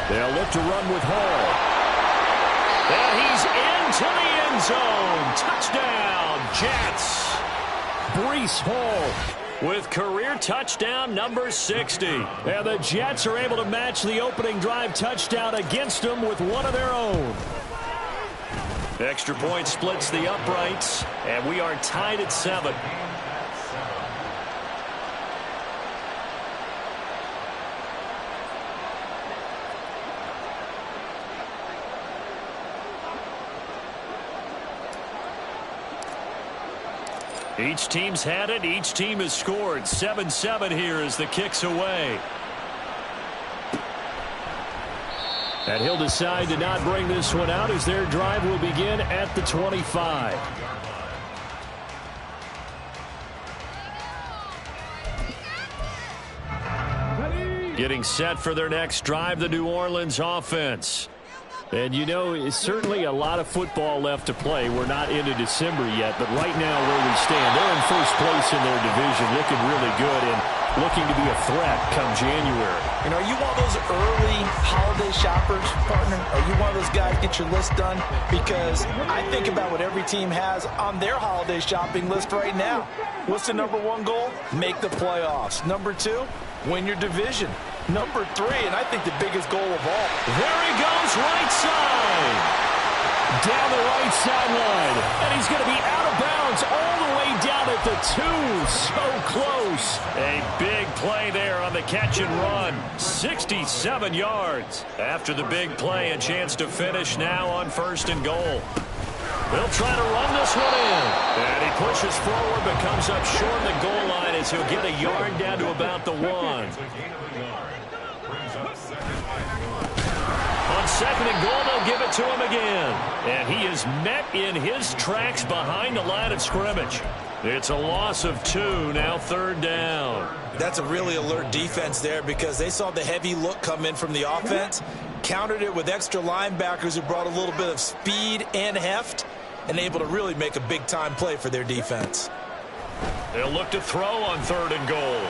They'll look to run with Hall. And he's into the end zone. Touchdown, Jets. Breece Hall with career touchdown number 60. And the Jets are able to match the opening drive touchdown against them with one of their own. Extra point splits the uprights, and we are tied at 7. Each team's had it. Each team has scored. 7-7 here as the kick's away. And he'll decide to not bring this one out as their drive will begin at the 25. Getting set for their next drive, the New Orleans offense. And, you know, it's certainly a lot of football left to play. We're not into December yet, but right now where we stand, they're in first place in their division, looking really good and looking to be a threat come January. You know, are you one of those early holiday shoppers, partner? Are you one of those guys get your list done? Because I think about what every team has on their holiday shopping list right now. What's the number 1 goal? Make the playoffs. Number 2, win your division. Number 3, and I think the biggest goal of all. There he goes, right side. Down the right sideline. And he's going to be out of bounds all the way down at the 2. So close. A big play there on the catch and run. 67 yards. After the big play, a chance to finish now on 1st and goal. They'll try to run this one in. And he pushes forward but comes up short of the goal line as he'll get a yard down to about the 1. On 2nd and goal, they'll give it to him again. And he is met in his tracks behind the line of scrimmage. It's a loss of 2, now 3rd down. That's a really alert defense there because they saw the heavy look come in from the offense, countered it with extra linebackers who brought a little bit of speed and heft, and able to really make a big-time play for their defense. They'll look to throw on 3rd and goal.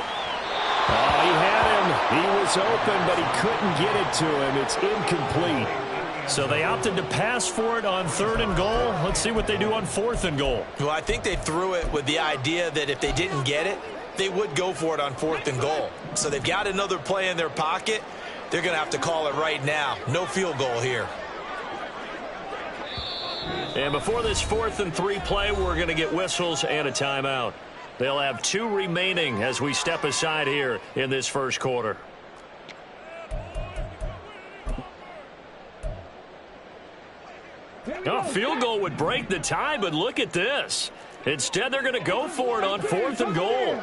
Oh, he had him. He was open, but he couldn't get it to him. It's incomplete. So they opted to pass for it on 3rd and goal. Let's see what they do on 4th and goal. Well, I think they threw it with the idea that if they didn't get it, they would go for it on 4th and goal. So they've got another play in their pocket. They're going to have to call it right now. No field goal here. And before this 4th and 3 play, we're going to get whistles and a timeout. They'll have 2 remaining as we step aside here in this first quarter. A field goal would break the tie, but look at this. Instead, they're going to go for it on 4th and goal.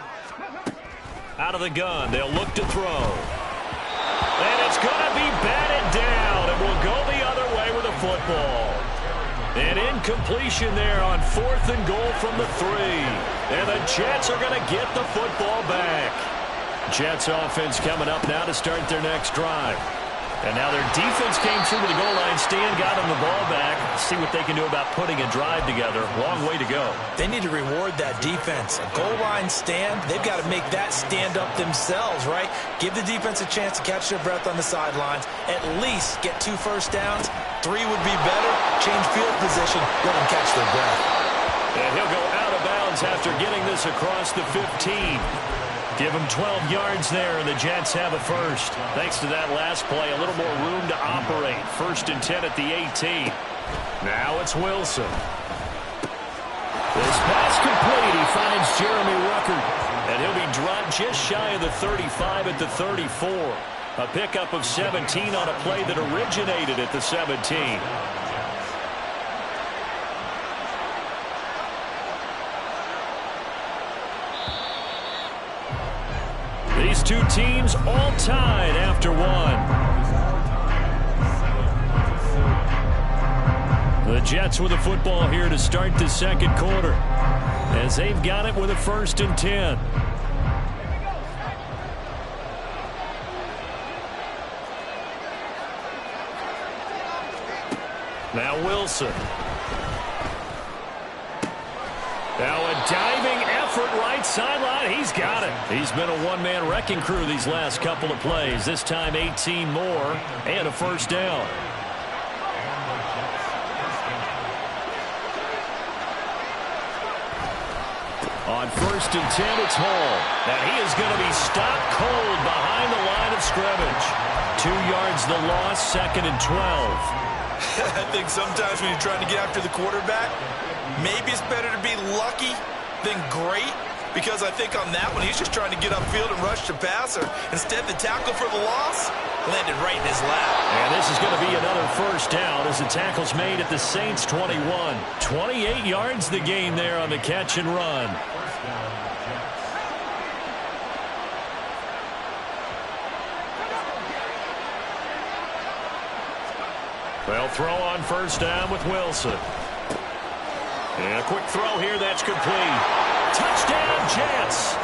Out of the gun, they'll look to throw. And it's going to be batted down, and we'll go the other way with a football. An incompletion there on 4th and goal from the 3. And the Jets are going to get the football back. Jets offense coming up now to start their next drive. And now their defense came through to the goal line stand, got them the ball back. See what they can do about putting a drive together. Long way to go. They need to reward that defense. A goal line stand, they've got to make that stand up themselves, right? Give the defense a chance to catch their breath on the sidelines. At least get 2 first downs. 3 would be better. Change field position. Let them catch their breath. And he'll go out of bounds after getting this across the 15. Give them 12 yards there, and the Jets have a first. Thanks to that last play, a little more room to operate. 1st and 10 at the 18. Now it's Wilson. This pass complete. He finds Jeremy Ruckert, and he'll be dropped just shy of the 35 at the 34. A pickup of 17 on a play that originated at the 17. These 2 teams all tied after 1. The Jets with the football here to start the 2nd quarter, as they've got it with a 1st and 10. Now Wilson. Now a diving effort right right sideline. He's got it. He's been a one-man wrecking crew these last couple of plays. This time 18 more and a first down. On 1st and 10, it's Hall. And he is going to be stopped cold behind the line of scrimmage. 2 yards the loss, 2nd and 12. I think sometimes when you're trying to get after the quarterback, maybe it's better to be lucky than great, because I think on that one, he's just trying to get upfield and rush the passer. Instead, the tackle for the loss landed right in his lap. And this is going to be another first down as the tackle's made at the Saints' 21. 28 yards the gain there on the catch and run. They'll throw on first down with Wilson. And a quick throw here, that's complete. Touchdown, Jets.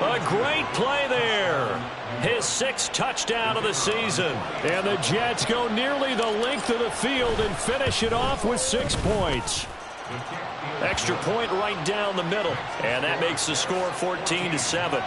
A great play there. His 6th touchdown of the season. And the Jets go nearly the length of the field and finish it off with 6 points. Extra point right down the middle. And that makes the score 14-7.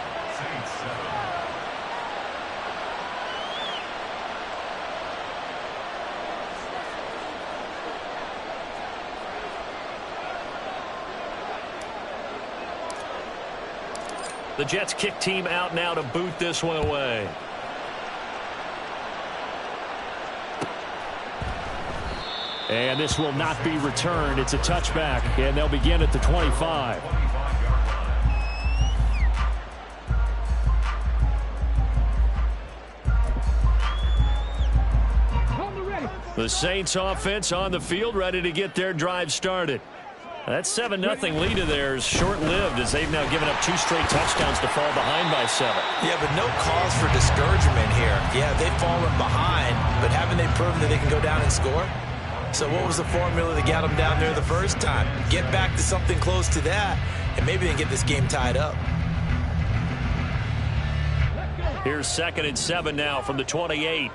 The Jets kick team out now to boot this one away. And this will not be returned. It's a touchback, and they'll begin at the 25. The Saints offense on the field, ready to get their drive started. That 7-0 lead of theirs short-lived as they've now given up 2 straight touchdowns to fall behind by 7. Yeah, but no cause for discouragement here. Yeah, they've fallen behind, but haven't they proven that they can go down and score? So what was the formula that got them down there the first time? Get back to something close to that, and maybe they can get this game tied up. Here's 2nd and 7 now from the 28.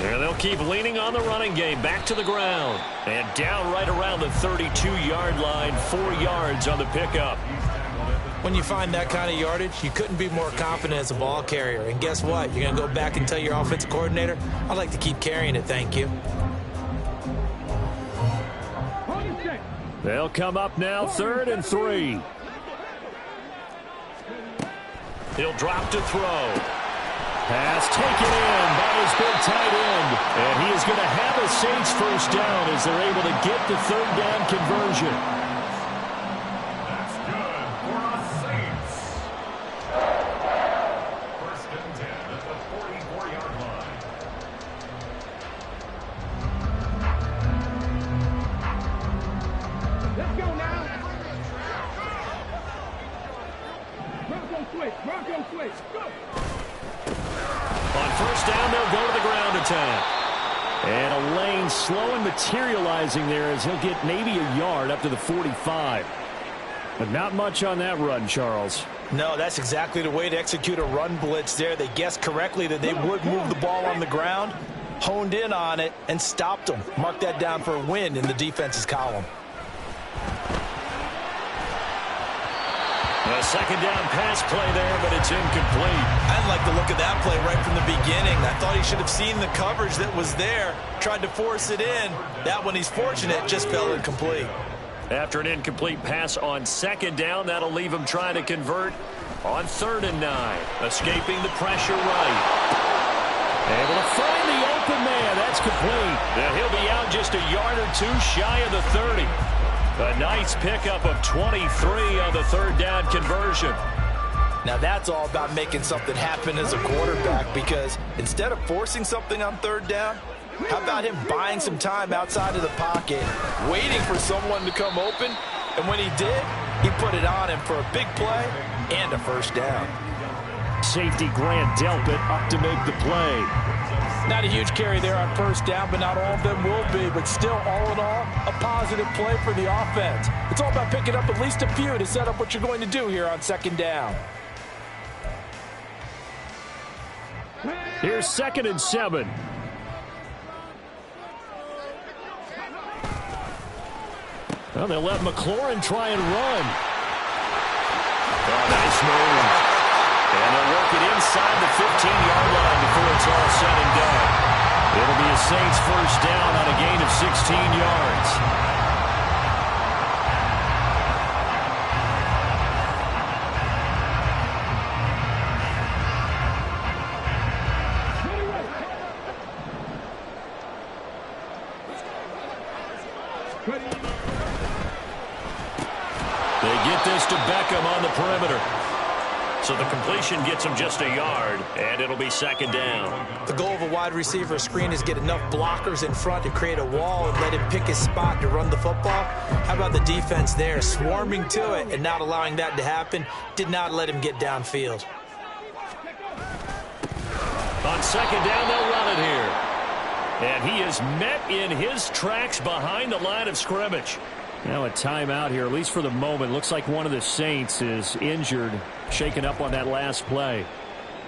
And they'll keep leaning on the running game. Back to the ground. And down right around the 32-yard line. 4 yards on the pickup. When you find that kind of yardage, you couldn't be more confident as a ball carrier. And guess what? You're going to go back and tell your offensive coordinator, I'd like to keep carrying it, thank you. They'll come up now 3rd and 3. He'll drop to throw. Pass taken in by his big tight end. And he is going to have a Saints first down as they're able to get the 3rd down conversion. That's good for the Saints. 1st and 10 at the 44-yard line. Let's go now. Bronco switch, go. On first down, they'll go to the ground attack. And a lane slow and materializing there as he'll get maybe a yard up to the 45. But not much on that run, Charles. No, that's exactly the way to execute a run blitz there. They guessed correctly that they would move the ball on the ground, honed in on it, and stopped them. Mark that down for a win in the defense's column. A 2nd down pass play there, but it's incomplete. I like the look of that play right from the beginning. I thought he should have seen the coverage that was there, tried to force it in. That one, he's fortunate, just fell incomplete. After an incomplete pass on 2nd down, that'll leave him trying to convert on 3rd and 9. Escaping the pressure right. Able to find the open man. That's complete. And he'll be out just a yard or 2 shy of the 30. A nice pickup of 23 on the 3rd down conversion. Now that's all about making something happen as a quarterback, because instead of forcing something on 3rd down, how about him buying some time outside of the pocket, waiting for someone to come open, and when he did, he put it on him for a big play and a first down. Safety Grant Delpit up to make the play. Not a huge carry there on first down, but not all of them will be. But still, all in all, a positive play for the offense. It's all about picking up at least a few to set up what you're going to do here on 2nd down. Here's 2nd and 7. Well, they'll let McLaurin try and run. Oh, nice move. And they'll work it inside the 15-yard line before it's all said and done. It'll be a Saints first down on a gain of 16 yards. They get this to Beckham on the perimeter. So the completion gets him just a yard, and it'll be second down. The goal of a wide receiver screen is get enough blockers in front to create a wall and let him pick his spot to run the football. How about the defense there, swarming to it and not allowing that to happen? Did not let him get downfield. On second down, they'll run it here. And he is met in his tracks behind the line of scrimmage. Now a timeout here, at least for the moment. Looks like one of the Saints is injured, shaken up on that last play.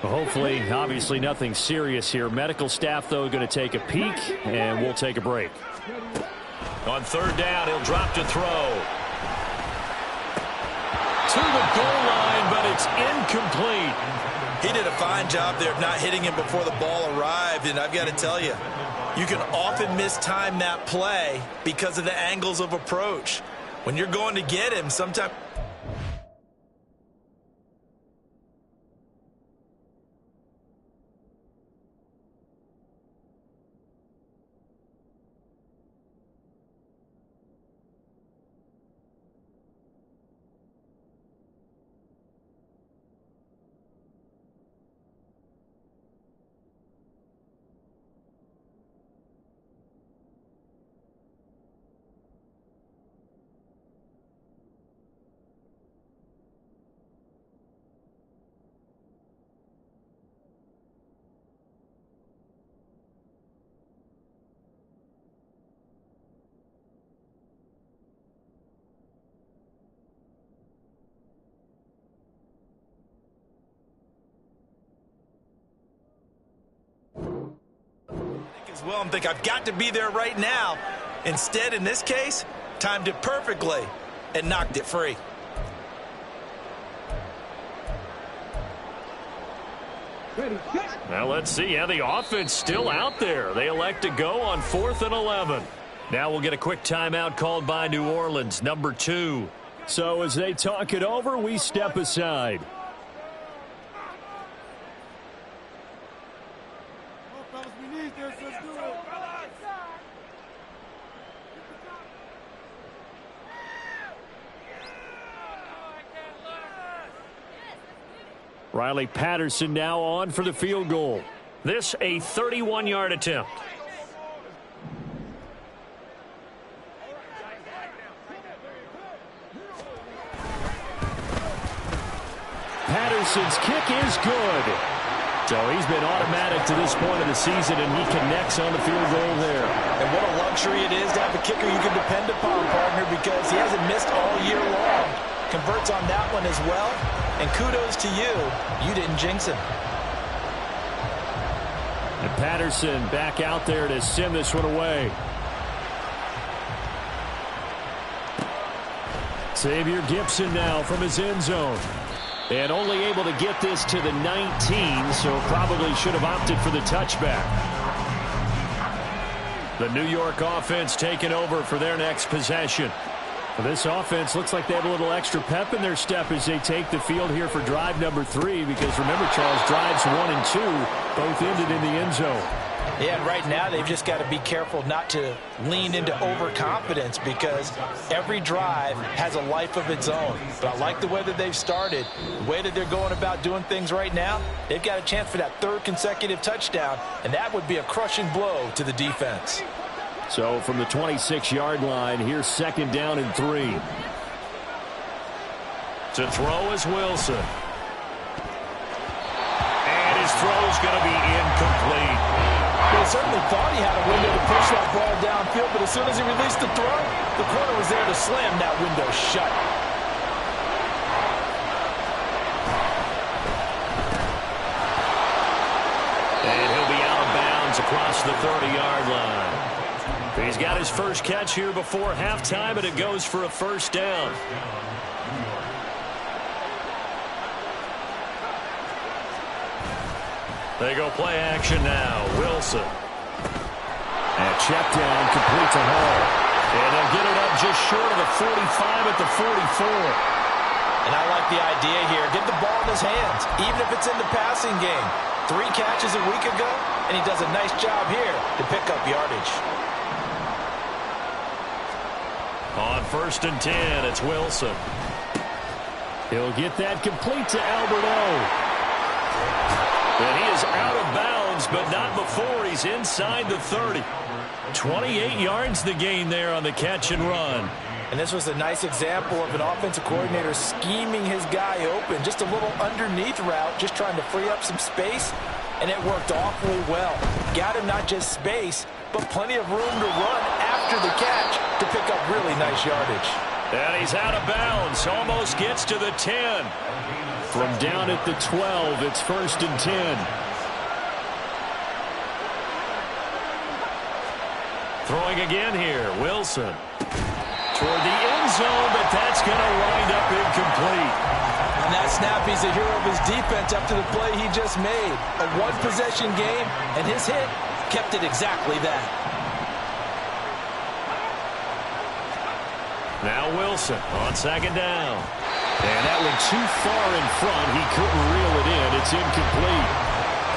Well, hopefully, obviously nothing serious here. Medical staff, though, going to take a peek, and we'll take a break. On third down, he'll drop to throw. To the goal line, but it's incomplete. He did a fine job there of not hitting him before the ball arrived, and I've got to tell you, you can often mistime that play because of the angles of approach. When you're going to get him, sometimes... as well and think I've got to be there right now. Instead, in this case, timed it perfectly and knocked it free. Now let's see how the offense still out there. They elect to go on 4th and 11. Now we'll get a quick timeout called by New Orleans, number 2. So as they talk it over, we step aside. Riley Patterson now on for the field goal. This a 31-yard attempt. Patterson's kick is good. So he's been automatic to this point of the season, and he connects on the field goal there. And what a luxury it is to have a kicker you can depend upon, partner, because he hasn't missed all year long. Converts on that one as well. And kudos to you. You didn't jinx him. And Patterson back out there to send this one away. Xavier Gipson now from his end zone. And only able to get this to the 19, so probably should have opted for the touchback. The New York offense taking over for their next possession. Well, this offense looks like they have a little extra pep in their step as they take the field here for drive number 3, because remember, Charles, drives 1 and 2 both ended in the end zone. Yeah, and right now they've just got to be careful not to lean into overconfidence, because every drive has a life of its own. But I like the way that they've started, the way that they're going about doing things right now. They've got a chance for that 3rd consecutive touchdown, and that would be a crushing blow to the defense. So from the 26-yard line, here's 2nd down and 3. To throw is Wilson. And his throw's going to be incomplete. Well, he certainly thought he had a window to push that ball downfield, but as soon as he released the throw, the corner was there to slam that window shut. And he'll be out of bounds across the 30-yard line. He's got his first catch here before halftime, and it goes for a first down. They go play action now. Wilson. And check down, complete to Hall. And they'll get it up just short of the 45 at the 44. And I like the idea here. Get the ball in his hands, even if it's in the passing game. 3 catches a week ago, and he does a nice job here to pick up yardage. On 1st and 10, it's Wilson. He'll get that complete to Alberto. And he is out of bounds, but not before he's inside the 30. 28 yards the gain there on the catch and run. And this was a nice example of an offensive coordinator scheming his guy open. Just a little underneath route, just trying to free up some space, and it worked awfully well. Got him not just space, but plenty of room to run after the catch to pick up really nice yardage. And he's out of bounds, almost gets to the 10. From down at the 12, it's 1st and 10. Throwing again here, Wilson. Toward the end zone, but that's going to wind up incomplete. On that snap, he's a hero of his defense up to the play he just made. A one-possession game, and his hit kept it exactly that. Now Wilson on 2nd down. And that one too far in front. He couldn't reel it in. It's incomplete.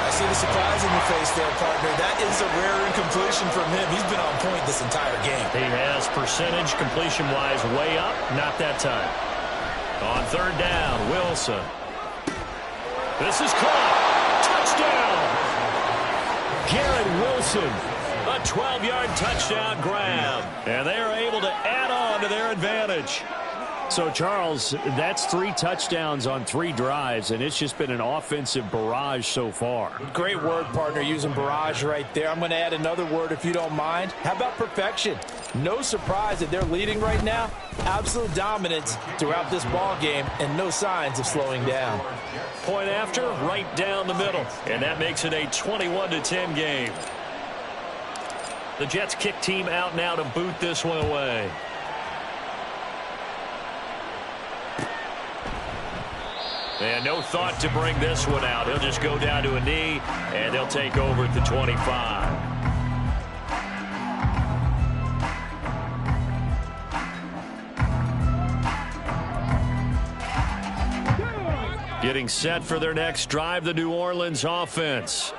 I see the surprise in your face there, partner. That is a rare incompletion from him. He's been on point this entire game. He has percentage completion-wise way up. Not that time. On 3rd down, Wilson. This is caught. Touchdown! Garrett Wilson. A 12-yard touchdown grab. And they are able to add on to their advantage. So, Charles, that's 3 touchdowns on 3 drives, and it's just been an offensive barrage so far. Great word, partner, using barrage right there. I'm going to add another word if you don't mind. How about perfection? No surprise that they're leading right now. Absolute dominance throughout this ball game and no signs of slowing down. Point after, right down the middle. And that makes it a 21-10 game. The Jets kick team out now to boot this one away. And no thought to bring this one out. He'll just go down to a knee, and they'll take over at the 25. Getting set for their next drive, the New Orleans offense.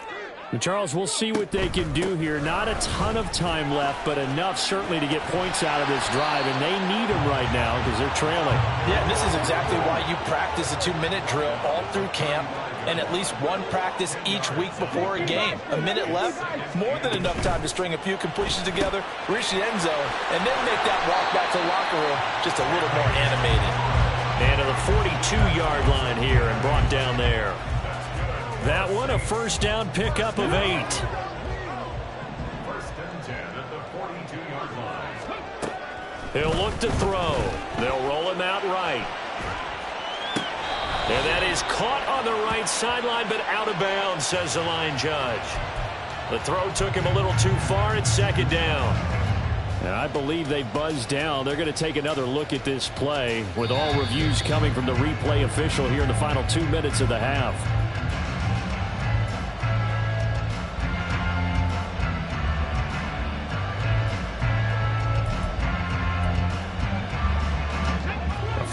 And Charles, we'll see what they can do here. Not a ton of time left, but enough certainly to get points out of this drive, and they need them right now because they're trailing. Yeah, and this is exactly why you practice a 2-minute drill all through camp and at least one practice each week before a game. A minute left, more than enough time to string a few completions together, reach the end zone, and then make that walk back to the locker room just a little more animated. And to the 42-yard line here and brought down there. That one, a first down pickup of 8. 1st and 10 at the 42-yard line. He'll look to throw. They'll roll him out right. And that is caught on the right sideline, but out of bounds, says the line judge. The throw took him a little too far. It's 2nd down. And I believe they buzzed down. They're going to take another look at this play with all reviews coming from the replay official here in the final 2 minutes of the half.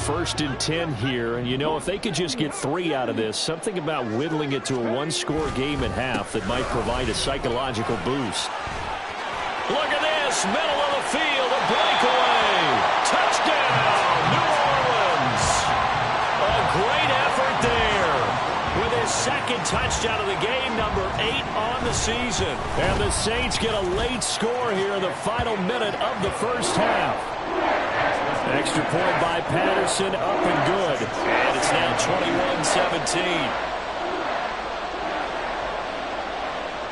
First and 10 here, and you know, if they could just get 3 out of this, something about whittling it to a 1-score game at half that might provide a psychological boost. Look at this, middle of the field, a breakaway. Touchdown, New Orleans. A great effort there with his 2nd touchdown of the game, number 8 on the season. And the Saints get a late score here in the final minute of the first half. Extra point by Patterson, up and good. And it's now 21-17.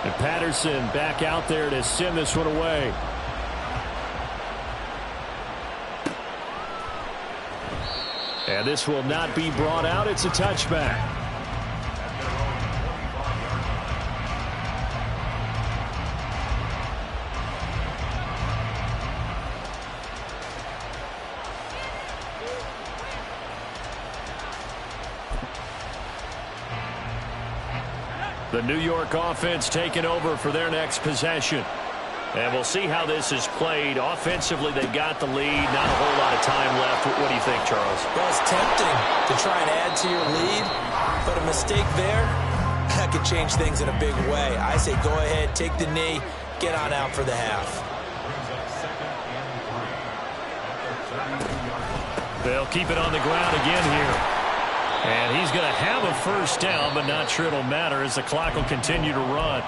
And Patterson back out there to send this one away. And this will not be brought out. It's a touchback. The New York offense taking over for their next possession. And we'll see how this is played. Offensively, they got the lead. Not a whole lot of time left. What do you think, Charles? Well, it's tempting to try and add to your lead, but a mistake there, that could change things in a big way. I say go ahead, take the knee, get on out for the half. They'll keep it on the ground again here. And he's going to have a first down, but not sure it'll matter as the clock will continue to run.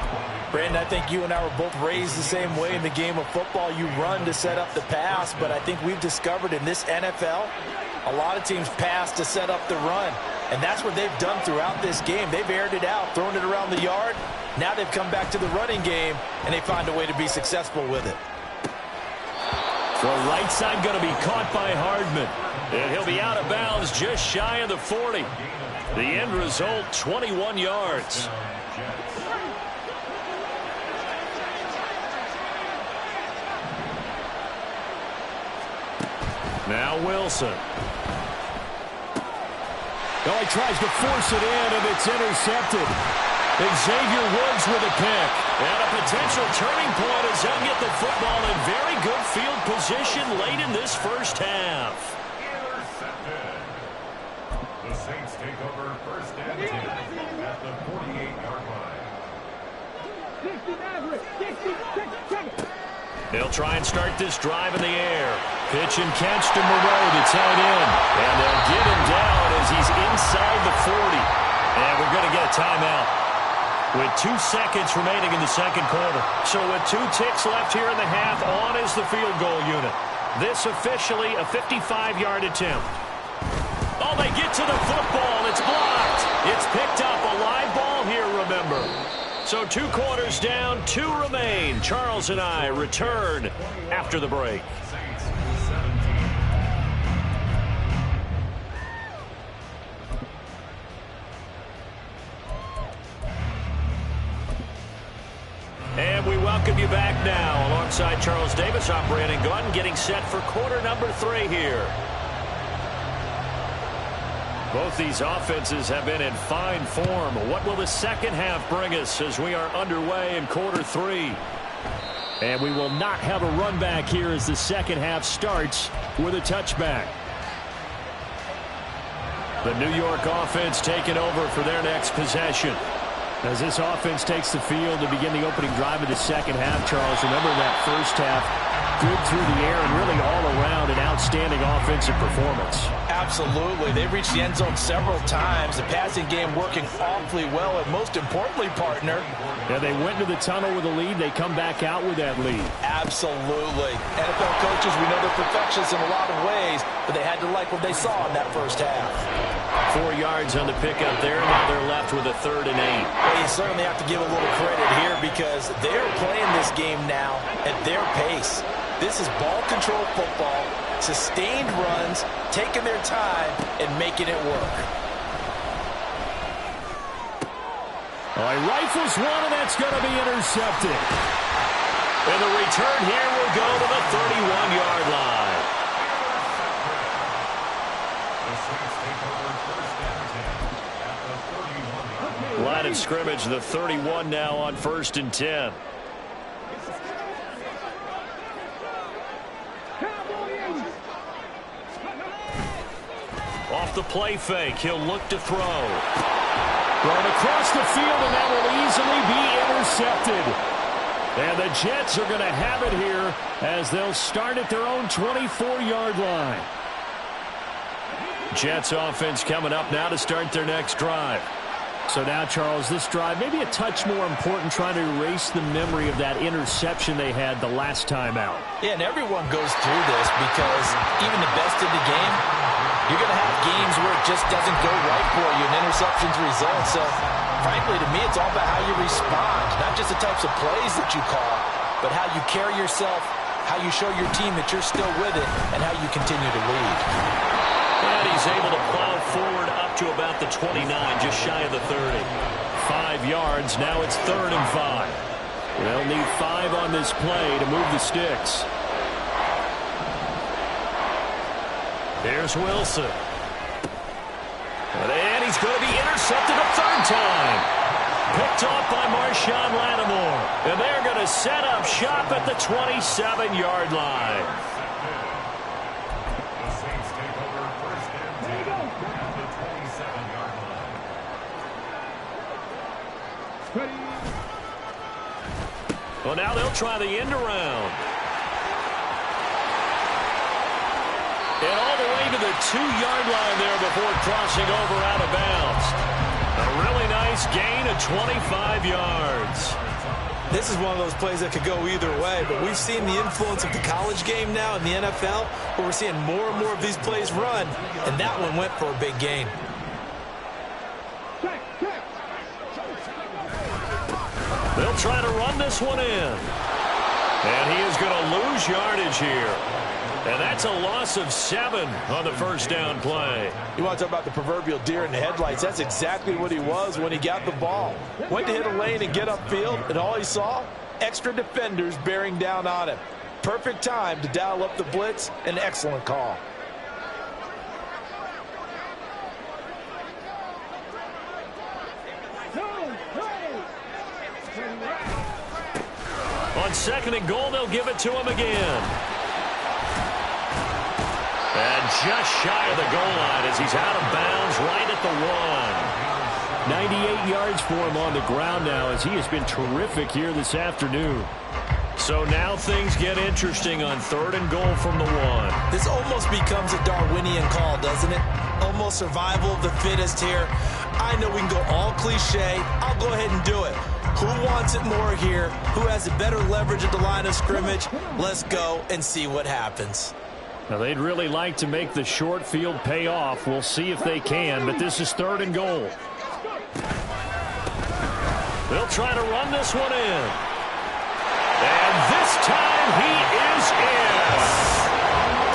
Brandon, I think you and I were both raised the same way in the game of football. You run to set up the pass, but I think we've discovered in this NFL, a lot of teams pass to set up the run. And that's what they've done throughout this game. They've aired it out, thrown it around the yard. Now they've come back to the running game, and they find a way to be successful with it. Throw right side going to be caught by Hardman. And he'll be out of bounds just shy of the 40. The end result, 21 yards. Now Wilson. Oh, he tries to force it in, and it's intercepted. Xavier Woods with a pick. And a potential turning point as they'll get the football in very good field position late in this first half. Intercepted. The Saints take over first and 10 at the 48-yard line. 60 average. 60. They'll try and start this drive in the air. Pitch and catch to Moreau to tight end. And they'll get him down as he's inside the 40. And we're going to get a timeout with 2 seconds remaining in the second quarter. So with 2 ticks left here in the half, on is the field goal unit. This officially a 55-yard attempt. Oh, they get to the football. It's blocked. It's picked up. A live ball here, remember. So 2 quarters down, 2 remain. Charles and I return after the break. And we welcome you back now. Alongside Charles Davis, I'm Brandon Gunn, getting set for quarter number 3 here. Both these offenses have been in fine form. What will the second half bring us as we are underway in quarter 3? And we will not have a run back here as the second half starts with a touchback. The New York offense taking over for their next possession. As this offense takes the field to begin the opening drive of the second half, Charles, remember that first half, good through the air and really all around an outstanding offensive performance. Absolutely. They've reached the end zone several times. The passing game working awfully well, and most importantly, partner. Yeah, they went into the tunnel with a lead. They come back out with that lead. Absolutely. NFL coaches, we know they're perfectionists in a lot of ways, but they had to like what they saw in that first half. 4 yards on the pickup there. Now they're left with a 3rd and 8. Well, you certainly have to give a little credit here because they're playing this game now at their pace. This is ball control football, sustained runs, taking their time, and making it work. Oh, he rifles one, and that's going to be intercepted. And the return here will go to the 31-yard line. Line of scrimmage, the 31 now on 1st and 10. Off the play fake, he'll look to throw. Thrown across the field, and that will easily be intercepted. And the Jets are going to have it here as they'll start at their own 24-yard line. Jets offense coming up now to start their next drive. So now, Charles, this drive maybe a touch more important, trying to erase the memory of that interception they had the last time out. Yeah, and everyone goes through this because even the best in the game, you're going to have games where it just doesn't go right for you and interceptions result. So, frankly, to me, it's all about how you respond, not just the types of plays that you call, but how you carry yourself, how you show your team that you're still with it, and how you continue to lead. And he's able to plow forward up to about the 29, just shy of the 30. 5 yards, now it's 3rd and 5. They'll need 5 on this play to move the sticks. Here's Wilson. And he's going to be intercepted a 3rd time. picked off by Marshawn Lattimore. And they're going to set up shop at the 27-yard line. The Saints take over first and 10 at the 27-yard line. Well, now they'll try the end around. And all the way to the 2-yard line there before crossing over out of bounds. A really nice gain of 25 yards. This is one of those plays that could go either way, but we've seen the influence of the college game now in the NFL, where we're seeing more and more of these plays run, and that one went for a big gain. They'll try to run this one in. And he is going to lose yardage here. And that's a loss of 7 on the first down play. You want to talk about the proverbial deer in the headlights? That's exactly what he was when he got the ball. Went to hit a lane and get upfield, and all he saw, extra defenders bearing down on him. Perfect time to dial up the blitz. An excellent call. On second and goal, they'll give it to him again. And just shy of the goal line as he's out of bounds right at the 1. 98 yards for him on the ground now as he has been terrific here this afternoon. So now things get interesting on third and goal from the 1. This almost becomes a Darwinian call, doesn't it? Almost survival of the fittest here. I know we can go all cliche. I'll go ahead and do it. Who wants it more here? Who has a better leverage at the line of scrimmage? Let's go and see what happens. Now, they'd really like to make the short field pay off. We'll see if they can, but this is third and goal. They'll try to run this one in. And this time he is in.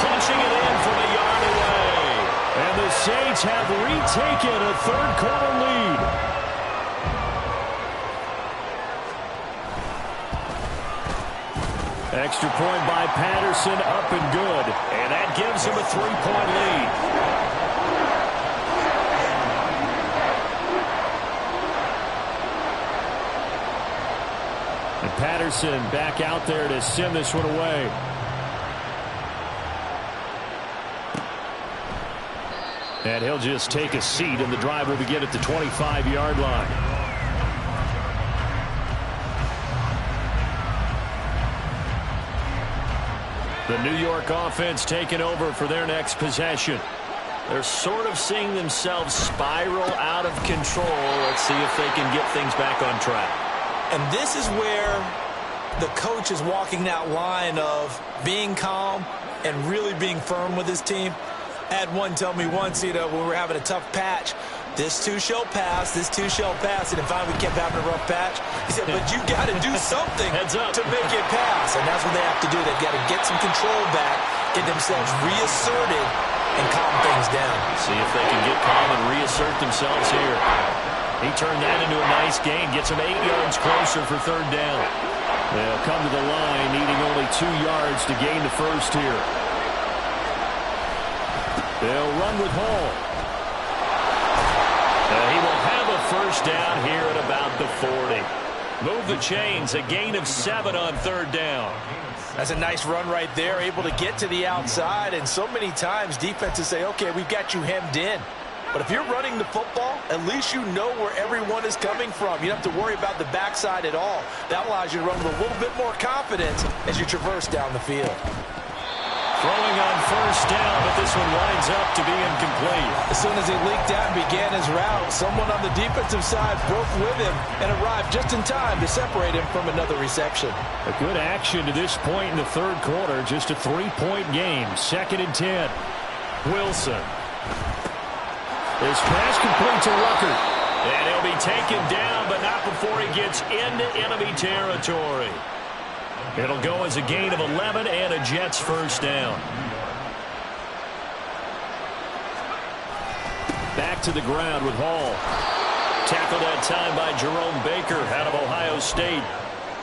Punching it in from a yard away. And the Saints have retaken a third-quarter lead. Extra point by Patterson, up and good. And that gives him a 3-point lead. And Patterson back out there to send this one away. And he'll just take a seat, and the drive will begin at the 25-yard line. The New York offense taking over for their next possession. They're sort of seeing themselves spiral out of control. Let's see if they can get things back on track. And this is where the coach is walking that line of being calm and really being firm with his team. I had one tell me once, when we were having a tough patch, this too shall pass, this too shall pass. And finally we kept having a rough patch. He said, but you got to do something to make it pass. And that's what they have to do. They've got to get some control back, get themselves reasserted, and calm things down. See if they can get calm and reassert themselves here. He turned that into a nice gain, gets them 8 yards closer for third down. They'll come to the line, needing only 2 yards to gain the first here. They'll run with Hall. He will have a first down here at about the 40. Move the chains, a gain of 7 on third down. That's a nice run right there, able to get to the outside. And so many times defenses say, okay, we've got you hemmed in. But if you're running the football, at least you know where everyone is coming from. You don't have to worry about the backside at all. That allows you to run with a little bit more confidence as you traverse down the field. Throwing on first down, but this one winds up to be incomplete. As soon as he leaked out and began his route, someone on the defensive side broke with him and arrived just in time to separate him from another reception. A good action to this point in the third quarter. Just a 3-point game. 2nd and 10. Wilson. This pass complete to Rucker. And he'll be taken down, but not before he gets into enemy territory. It'll go as a gain of 11 and a Jets first down. Back to the ground with Hall. Tackled that time by Jerome Baker out of Ohio State.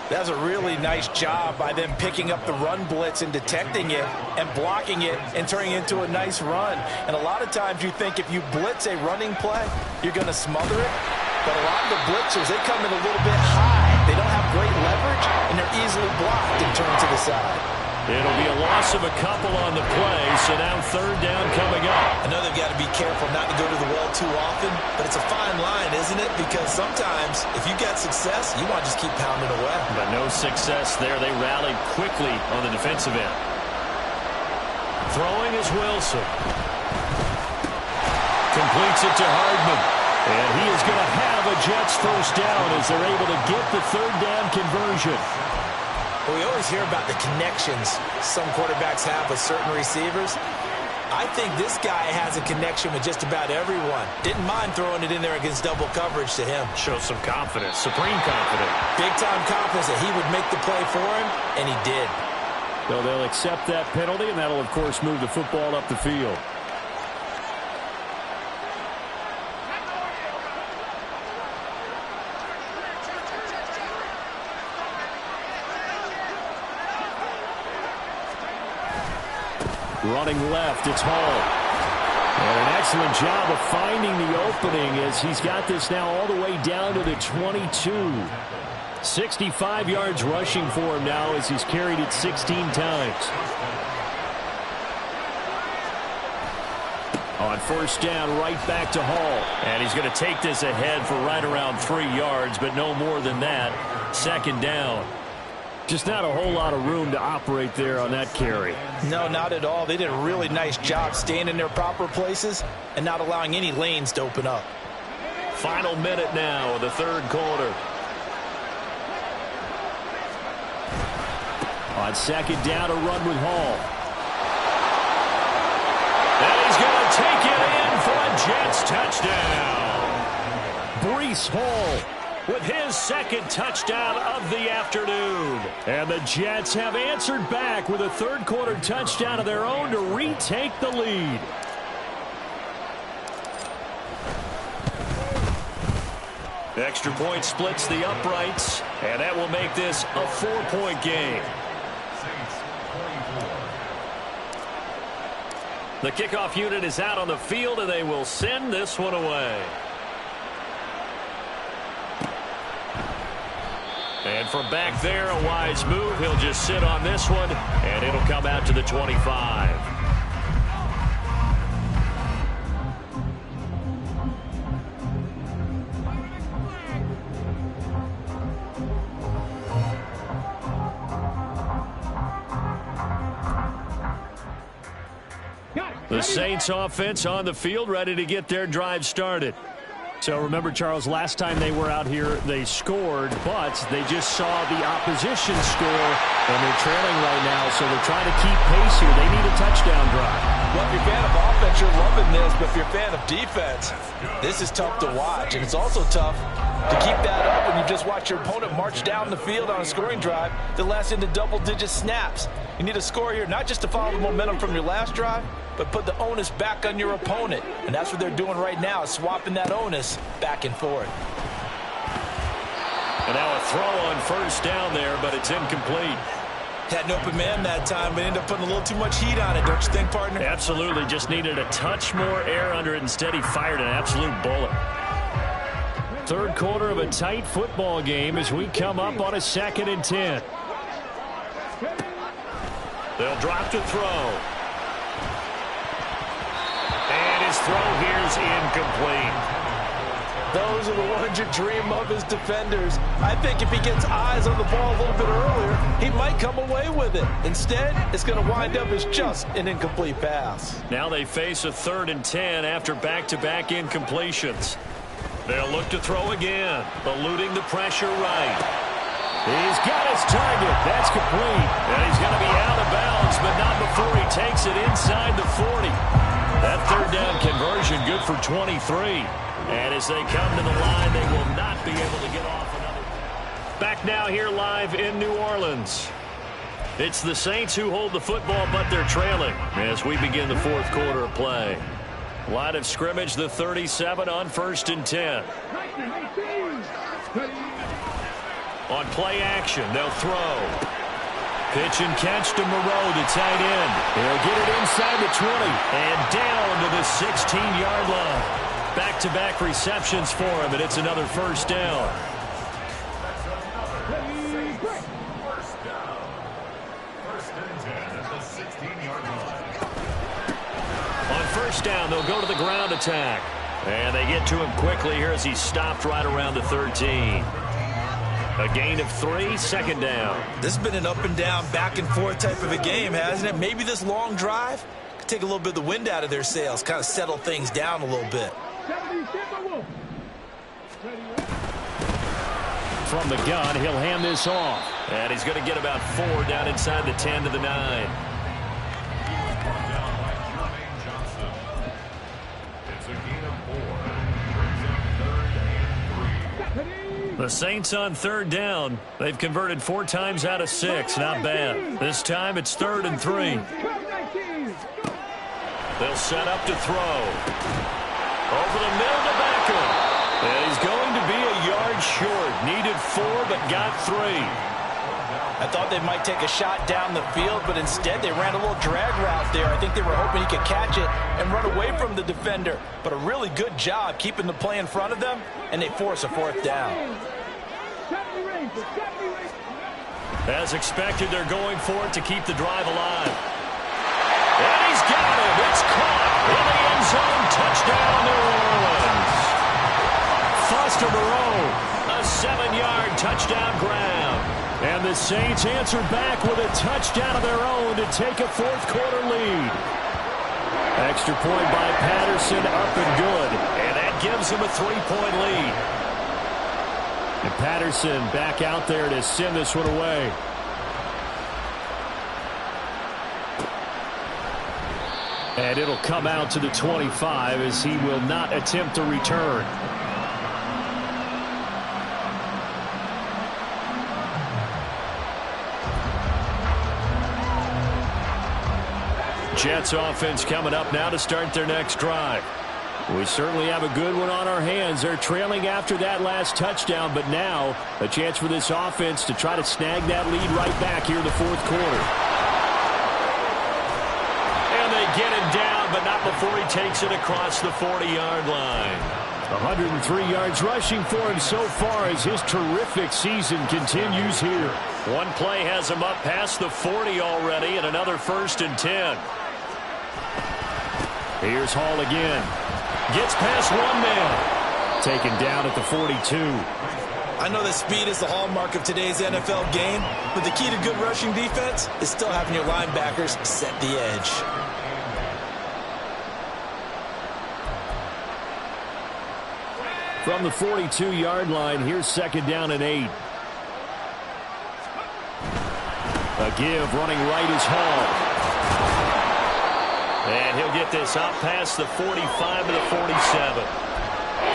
That's a really nice job by them picking up the run blitz and detecting it and blocking it and turning it into a nice run. And a lot of times you think if you blitz a running play, you're going to smother it. But a lot of the blitzers, they come in a little bit high. They don't have great leverage, and they're easily blocked and turned to the side. It'll be a loss of a couple on the play, so now third down coming up. I know they've got to be careful not to go to the well too often, but it's a fine line, isn't it? Because sometimes, if you get success, you want to just keep pounding away. But no success there. They rallied quickly on the defensive end. Throwing is Wilson. Completes it to Hardman. And he is going to have a Jets first down as they're able to get the third down conversion. Well, we always hear about the connections some quarterbacks have with certain receivers. I think this guy has a connection with just about everyone. Didn't mind throwing it in there against double coverage to him. Shows some confidence, supreme confidence. Big-time confidence that he would make the play for him, and he did. So they'll accept that penalty, and that'll, of course, move the football up the field. Running left, it's Hall. And an excellent job of finding the opening as he's got this now all the way down to the 22. 65 yards rushing for him now as he's carried it 16 times. On first down, right back to Hall. And he's going to take this ahead for right around 3 yards, but no more than that. Second down. Just not a whole lot of room to operate there on that carry. No, not at all. They did a really nice job staying in their proper places and not allowing any lanes to open up. Final minute now of the third quarter. On second down, a run with Hall. And he's going to take it in for a Jets touchdown. Breece Hall with his second touchdown of the afternoon. And the Jets have answered back with a third quarter touchdown of their own to retake the lead. Extra point splits the uprights, and that will make this a 4-point game. The kickoff unit is out on the field, and they will send this one away. And from back there, a wise move. He'll just sit on this one, and it'll come out to the 25. The Saints offense on the field, ready to get their drive started. So remember, Charles, last time they were out here, they scored, but they just saw the opposition score, and they're trailing right now, so they're trying to keep pace here. They need a touchdown drive. Well, if you're a fan of offense, you're loving this, but if you're a fan of defense, this is tough to watch, and it's also tough to keep that up when you just watch your opponent march down the field on a scoring drive that lasts into double-digit snaps. You need a score here, not just to follow the momentum from your last drive, but put the onus back on your opponent. And that's what they're doing right now, is swapping that onus back and forth. And now a throw on first down there, but it's incomplete. Had an open man that time, but ended up putting a little too much heat on it, don't you think, partner? Absolutely. Just needed a touch more air under it. Instead, he fired an absolute bullet. Third quarter of a tight football game as we come up on a 2nd and 10. They'll drop to throw. And his throw here is incomplete. Those are the ones you dream of as defenders. I think if he gets eyes on the ball a little bit earlier, he might come away with it. Instead, it's going to wind up as just an incomplete pass. Now they face a 3rd and 10 after back-to-back incompletions. They'll look to throw again, eluding the pressure right. He's got his target. That's complete. And he's going to be out of bounds, but not before he takes it inside the 40. That third down conversion good for 23. And as they come to the line, they will not be able to get off another. Back now here live in New Orleans. It's the Saints who hold the football, but they're trailing as we begin the 4th quarter of play. Line of scrimmage, the 37 on 1st and 10. On play action, they'll throw. Pitch and catch to Moreau, the tight end. He'll get it inside the 20 and down to the 16-yard line. Back-to-back receptions for him, and it's another first down. First down. First and 10 at the 16-yard line. On first down, they'll go to the ground attack. And they get to him quickly here as he's stopped right around the 13. A gain of 3, second down. This has been an up-and-down, back-and-forth type of a game, hasn't it? Maybe this long drive could take a little bit of the wind out of their sails, kind of settle things down a little bit. From the gun, he'll hand this off. And he's going to get about 4 down inside the 10 to the 9. The Saints on third down. They've converted 4 times out of 6. Not bad. This time it's 3rd and 3. They'll set up to throw. Over the middle to Beckham. And he's going to be a yard short. Needed 4 but got 3. I thought they might take a shot down the field, but instead they ran a little drag route there. I think they were hoping he could catch it and run away from the defender. But a really good job keeping the play in front of them, and they force a 4th down. As expected, they're going for it to keep the drive alive. And he's got it. It's caught in the end zone. Touchdown, New Orleans. Foster Moreau, a 7-yard touchdown grab. And the Saints answer back with a touchdown of their own to take a 4th quarter lead. Extra point by Patterson, up and good. And that gives them a 3-point lead. And Patterson back out there to send this one away. And it'll come out to the 25 as he will not attempt to return. Jets offense coming up now to start their next drive. We certainly have a good one on our hands. They're trailing after that last touchdown, but now a chance for this offense to try to snag that lead right back here in the 4th quarter. And they get him down, but not before he takes it across the 40-yard line. 103 yards rushing for him so far as his terrific season continues here. One play has him up past the 40 already, and another 1st and 10. Here's Hall again. Gets past one man. Taken down at the 42. I know that speed is the hallmark of today's NFL game, but the key to good rushing defense is still having your linebackers set the edge. From the 42-yard line, here's 2nd down and 8. A give running right is Hall. And he'll get this up past the 45 to the 47.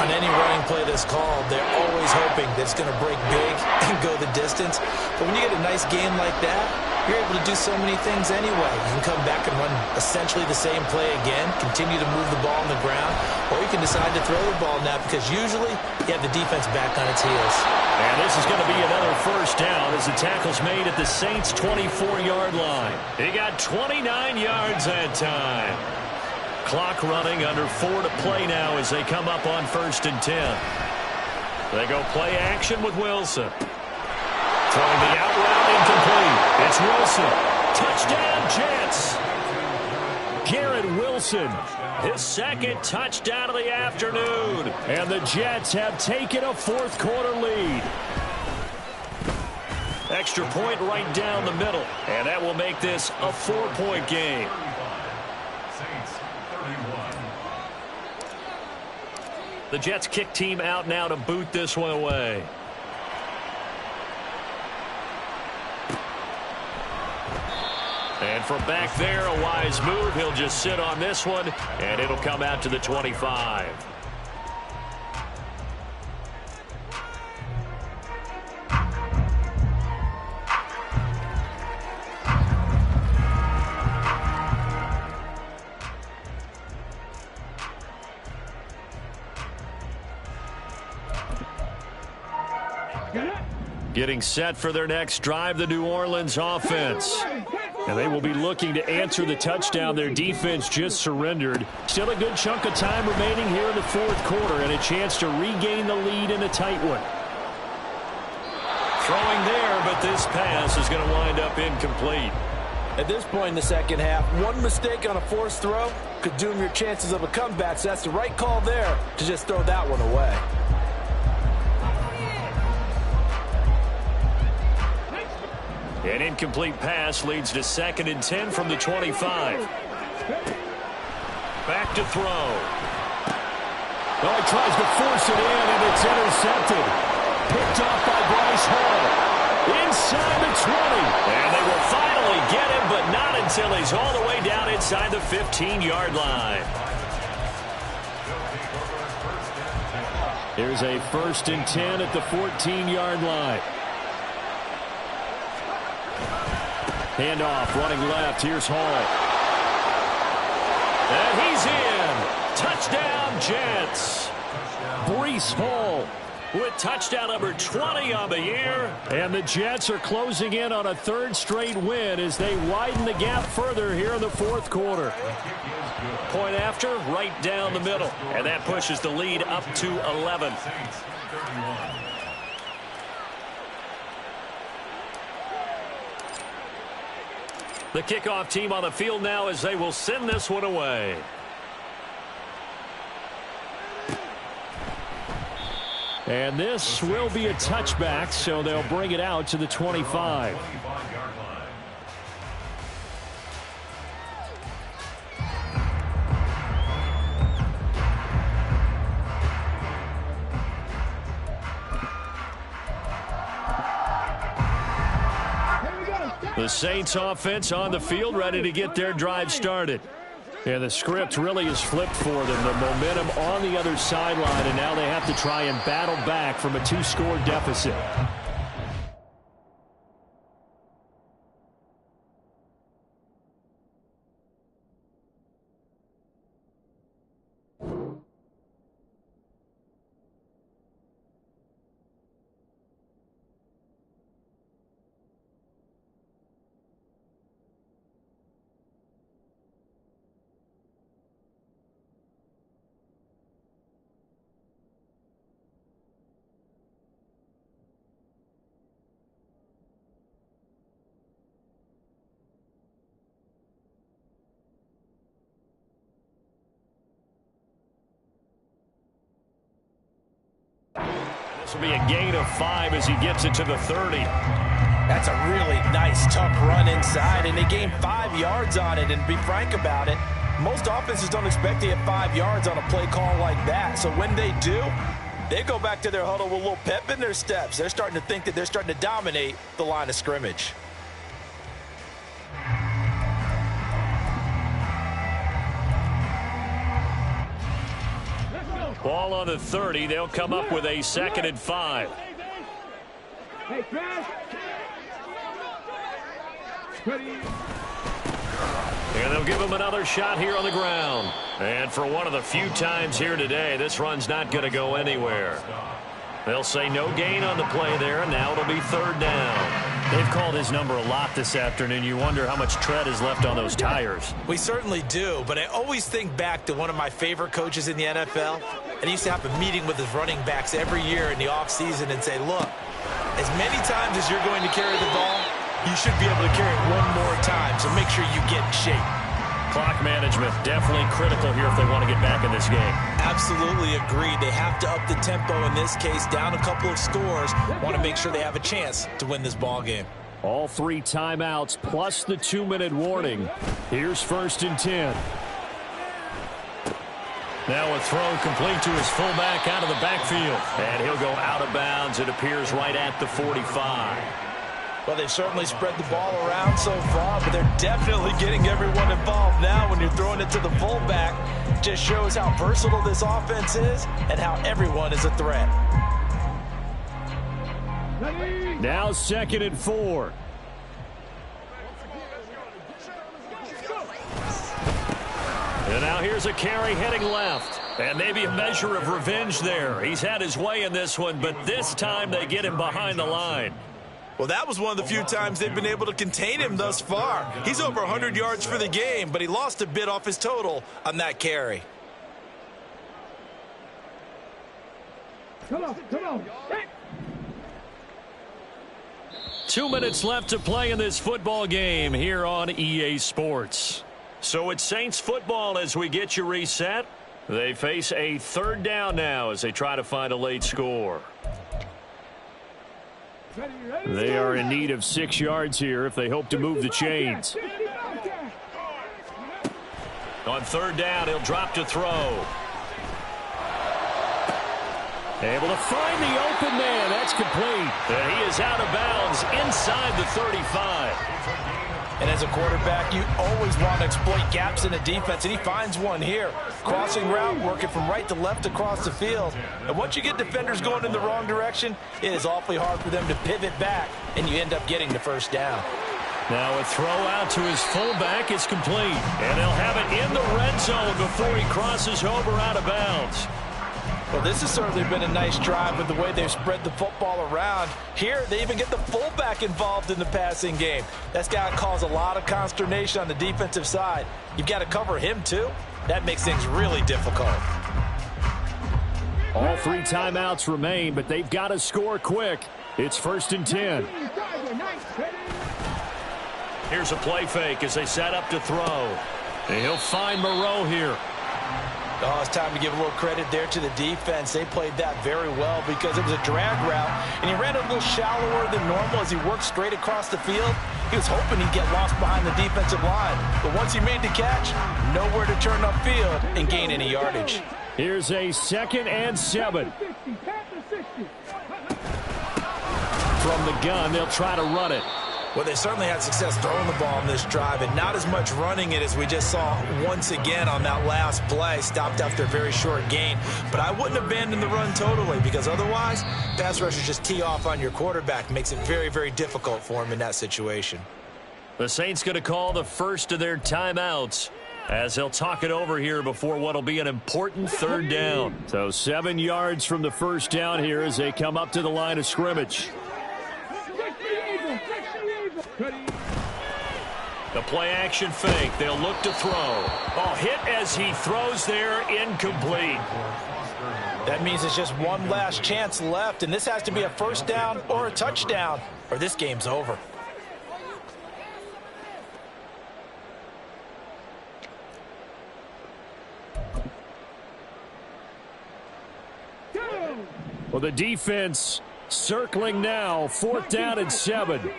On any running play that's called, they're always hoping that it's going to break big and go the distance. But when you get a nice game like that, you're able to do so many things anyway. You can come back and run essentially the same play again, continue to move the ball on the ground, or you can decide to throw the ball now because usually you have the defense back on its heels. And this is going to be another 1st down as the tackle's made at the Saints' 24-yard line. He got 29 yards that time. Clock running, under 4 to play now as they come up on 1st and 10. They go play action with Wilson. Throwing the out route incomplete. It's Wilson. Touchdown, Jets. Garrett Wilson, his 2nd touchdown of the afternoon. And the Jets have taken a 4th quarter lead. Extra point right down the middle. And that will make this a 4-point game. Saints 31. The Jets kick team out now to boot this one away. And from back there, a wise move. He'll just sit on this one, and it'll come out to the 25. Getting set for their next drive, the New Orleans offense. And they will be looking to answer the touchdown their defense just surrendered. Still a good chunk of time remaining here in the fourth quarter and a chance to regain the lead in a tight one. Throwing there, but this pass is going to wind up incomplete. At this point in the second half, one mistake on a forced throw could doom your chances of a comeback, so that's the right call there to just throw that one away. An incomplete pass leads to 2nd and 10 from the 25. Back to throw. Oh, he tries to force it in, and it's intercepted. Picked off by Bryce Hall. Inside the 20. And they will finally get him, but not until he's all the way down inside the 15-yard line. Here's a 1st and 10 at the 14-yard line. Handoff, running left. Here's Hall. And he's in. Touchdown, Jets. Breece Hall with touchdown number 20 on the year. And the Jets are closing in on a 3rd straight win as they widen the gap further here in the fourth quarter. Point after, right down the middle. And that pushes the lead up to 11. The kickoff team on the field now as they will send this one away. And this will be a touchback, so they'll bring it out to the 25. The Saints offense on the field, ready to get their drive started. And the script really is flipped for them. The momentum on the other sideline, and now they have to try and battle back from a 2-score deficit. This will be a gain of 5 as he gets it to the 30. That's a really nice, tough run inside, and they gained 5 yards on it. And to be frank about it, most offenses don't expect to get 5 yards on a play call like that. So when they do, they go back to their huddle with a little pep in their steps. They're starting to think that they're starting to dominate the line of scrimmage. Ball on the 30. They'll come up with a 2nd and 5. Hey, pass. And they'll give him another shot here on the ground. And for one of the few times here today, this run's not going to go anywhere. They'll say no gain on the play there, and now it'll be 3rd down. They've called his number a lot this afternoon. You wonder how much tread is left on those tires. We certainly do, but I always think back to one of my favorite coaches in the NFL. And he used to have a meeting with his running backs every year in the offseason and say, look, as many times as you're going to carry the ball, you should be able to carry it one more time, so make sure you get in shape. Clock management, definitely critical here if they want to get back in this game. Absolutely agreed. They have to up the tempo in this case, down a couple of scores. Want to make sure they have a chance to win this ball game. All 3 timeouts plus the 2-minute warning. Here's 1st and 10. Now a throw complete to his fullback out of the backfield. And he'll go out of bounds. It appears right at the 45. Well, they've certainly spread the ball around so far, but they're definitely getting everyone involved now when you're throwing it to the fullback. Just shows how versatile this offense is and how everyone is a threat. Now 2nd and 4. And now here's a carry heading left. And maybe a measure of revenge there. He's had his way in this one, but this time they get him behind the line. Well, that was one of the few times they've been able to contain him thus far. He's over 100 yards for the game, but he lost a bit off his total on that carry. Come on, come on. 2 minutes left to play in this football game here on EA Sports. So it's Saints football as we get you reset. They face a third down now as they try to find a late score. They are in need of 6 yards here if they hope to move the chains. On third down, he'll drop to throw. Able to find the open man. That's complete. And he is out of bounds inside the 35. And as a quarterback, you always want to exploit gaps in the defense, and he finds one here. Crossing route, working from right to left across the field. And once you get defenders going in the wrong direction, it is awfully hard for them to pivot back, and you end up getting the first down. Now a throw out to his fullback is complete. And they'll have it in the red zone before he crosses over out of bounds. Well, this has certainly been a nice drive with the way they've spread the football around. Here, they even get the fullback involved in the passing game. That's got to cause a lot of consternation on the defensive side. You've got to cover him, too. That makes things really difficult. All 3 timeouts remain, but they've got to score quick. It's 1st and 10. Here's a play fake as they set up to throw. And he'll find Moreau here. Oh, it's time to give a little credit there to the defense. They played that very well because it was a drag route, and he ran a little shallower than normal as he worked straight across the field. He was hoping he'd get lost behind the defensive line, but once he made the catch, nowhere to turn upfield and gain any yardage. Here's a 2nd and 7. From the gun, they'll try to run it. Well, they certainly had success throwing the ball on this drive, and not as much running it as we just saw once again on that last play. Stopped after a very short gain. But I wouldn't abandon the run totally, because otherwise, pass rushers just tee off on your quarterback. Makes it very, very difficult for him in that situation. The Saints going to call the first of their timeouts as they'll talk it over here before what will be an important third down. So 7 yards from the first down here as they come up to the line of scrimmage. The play action fake. They'll look to throw. Oh, hit as he throws there, incomplete. That means it's just one last chance left, and this has to be a first down or a touchdown, or this game's over. Well, the defense circling now. 4th down and 7.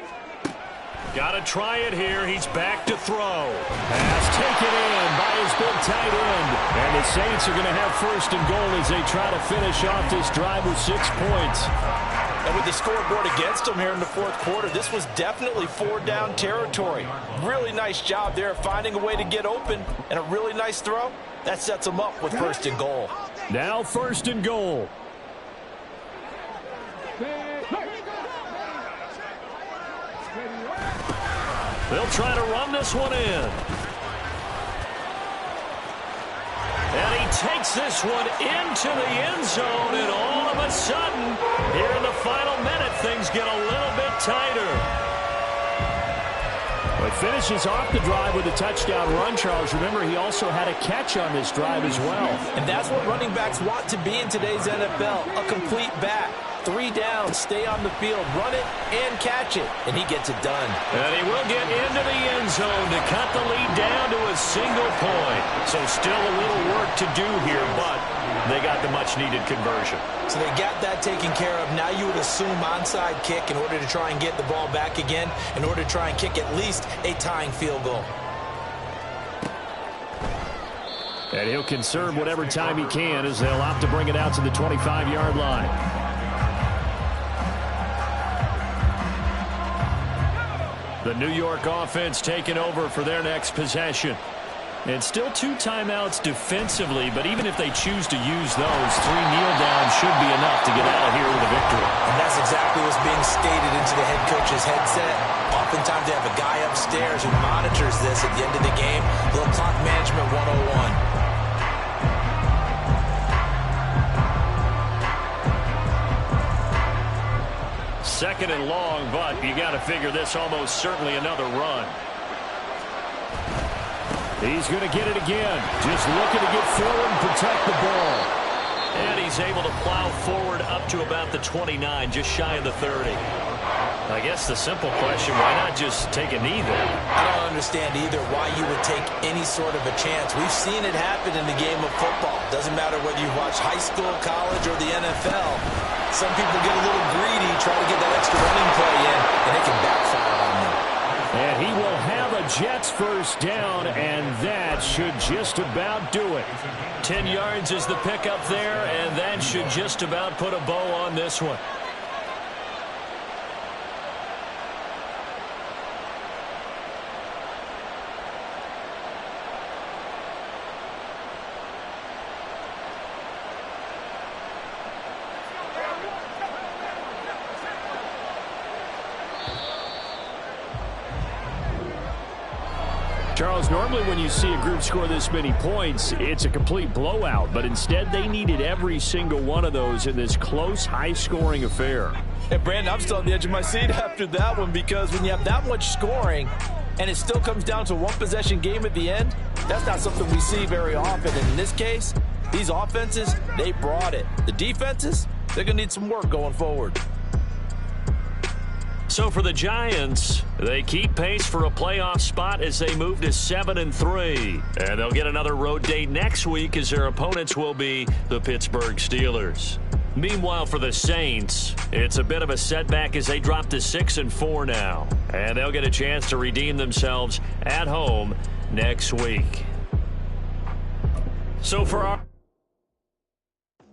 Got to try it here. He's back to throw. Pass taken in by his big tight end. And the Saints are going to have 1st and goal as they try to finish off this drive with 6 points. And with the scoreboard against them here in the 4th quarter, this was definitely 4-down territory. Really nice job there finding a way to get open, and a really nice throw. That sets them up with 1st and goal. Now 1st and goal. They'll try to run this one in. And he takes this one into the end zone, and all of a sudden, here in the final minute, things get a little bit tighter. Well, he finishes off the drive with a touchdown run, Charles. Remember, he also had a catch on this drive as well. And that's what running backs want to be in today's NFL, a complete back. 3 downs, stay on the field, run it, and catch it, and he gets it done. And he will get into the end zone to cut the lead down to a single point. So still a little work to do here, but they got the much-needed conversion. So they got that taken care of. Now you would assume onside kick in order to try and get the ball back again, in order to try and kick at least a tying field goal. And he'll conserve whatever time he can as they'll opt to bring it out to the 25-yard line. The New York offense taking over for their next possession. And still 2 timeouts defensively, but even if they choose to use those, 3 kneel downs should be enough to get out of here with a victory. And that's exactly what's being stated into the head coach's headset. Oftentimes they have a guy upstairs who monitors this at the end of the game. A little clock management 101. 2nd and long, but you got to figure this almost certainly another run. He's going to get it again. Just looking to get forward and protect the ball. And he's able to plow forward up to about the 29, just shy of the 30. I guess the simple question, why not just take a knee there? I don't understand either why you would take any sort of a chance. We've seen it happen in the game of football. Doesn't matter whether you watch high school, college, or the NFL. Some people get a little greedy, try to get that extra running play in, and it can backfire on them. And he will have a Jets first down, and that should just about do it. 10 yards is the pickup there, and that should just about put a bow on this one. Charles, normally when you see a group score this many points, it's a complete blowout. But instead, they needed every single one of those in this close, high-scoring affair. And, Brandon, I'm still on the edge of my seat after that one because when you have that much scoring and it still comes down to a one-possession game at the end, that's not something we see very often. And in this case, these offenses, they brought it. The defenses, they're going to need some work going forward. So for the Giants, they keep pace for a playoff spot as they move to 7-3. And they'll get another road date next week as their opponents will be the Pittsburgh Steelers. Meanwhile, for the Saints, it's a bit of a setback as they drop to 6-4 now. And they'll get a chance to redeem themselves at home next week. So for our